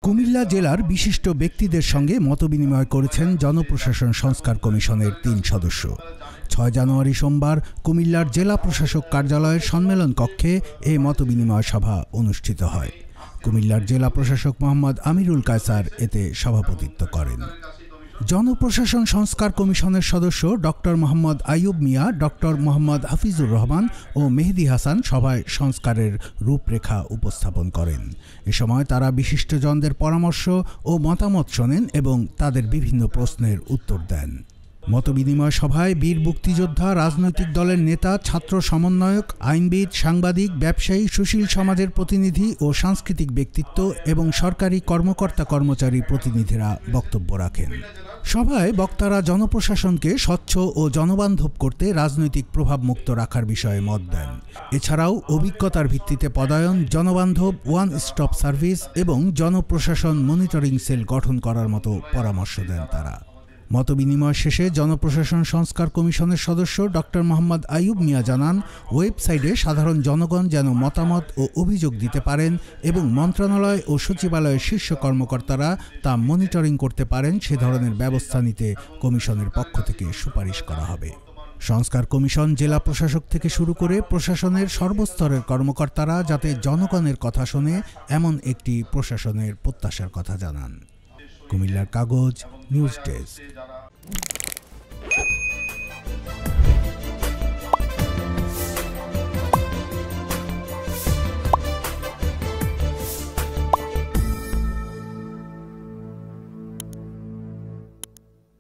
কুমিল্লা জেলার বিশিষ্ট ব্যক্তিদের সঙ্গে মতবিনিময় করেছেন জনপ্রশাসন সংস্কার কমিশনের ৩ সদস্য। ৬ জানুয়ারি সোমবার কুমিল্লার জেলা প্রশাসক কার্যালয়ের সম্মেলন কক্ষে এ মতবিনিময় সভা অনুষ্ঠিত হয়। কুমিল্লার জেলা প্রশাসক মোহাম্মদ আমিরুল কায়সার এতে সভাপতিত্ব করেন। জনপ্রশাসন সংস্কার কমিশনের সদস্য ডক্টর মোহাম্মদ আইয়ুব মিয়া, ডক্টর মোহাম্মদ হাফিজুর রহমান ও মেহেদি হাসান সভায় সংস্কারের রূপরেখা উপস্থাপন করেন। এ সময় তারা বিশিষ্টজনদের পরামর্শ ও মতামত শোনেন এবং তাদের বিভিন্ন প্রশ্নের উত্তর দেন। মতবিনিময় সভায় বীর মুক্তিযোদ্ধা, রাজনৈতিক দলের নেতা, ছাত্র সমন্বয়ক, আইনবিদ, সাংবাদিক, ব্যবসায়ী, সুশীল সমাজের প্রতিনিধি ও সাংস্কৃতিক ব্যক্তিত্ব এবং সরকারি কর্মকর্তা কর্মচারী প্রতিনিধিরা বক্তব্য রাখেন। সভায় বক্তারা জনপ্রশাসনকে স্বচ্ছ ও জনবান্ধব করতে রাজনৈতিক প্রভাবমুক্ত রাখার বিষয়ে মত দেন। এছাড়াও অভিজ্ঞতার ভিত্তিতে পদায়ন, জনবান্ধব ওয়ান স্টপ সার্ভিস এবং জনপ্রশাসন মনিটরিং সেল গঠন করার মতো পরামর্শ দেন তারা। মতবিনিময় শেষে জনপ্রশাসন সংস্কার কমিশনের সদস্য ডক্টর মোহাম্মদ আইয়ুব মিয়া জানান, ওয়েবসাইটে সাধারণ জনগণ যেন মতামত ও অভিযোগ দিতে পারেন এবং মন্ত্রণালয় ও সচিবালয়ের শীর্ষ কর্মকর্তারা তা মনিটরিং করতে পারেন, সে ধরনের ব্যবস্থা নিতে কমিশনের পক্ষ থেকে সুপারিশ করা হবে। সংস্কার কমিশন জেলা প্রশাসক থেকে শুরু করে প্রশাসনের সর্বস্তরের কর্মকর্তারা যাতে জনগণের কথা শোনে এমন একটি প্রশাসনের প্রত্যাশার কথা জানান। কুমিল্লার কাগজ নিউজ ডেস্ক।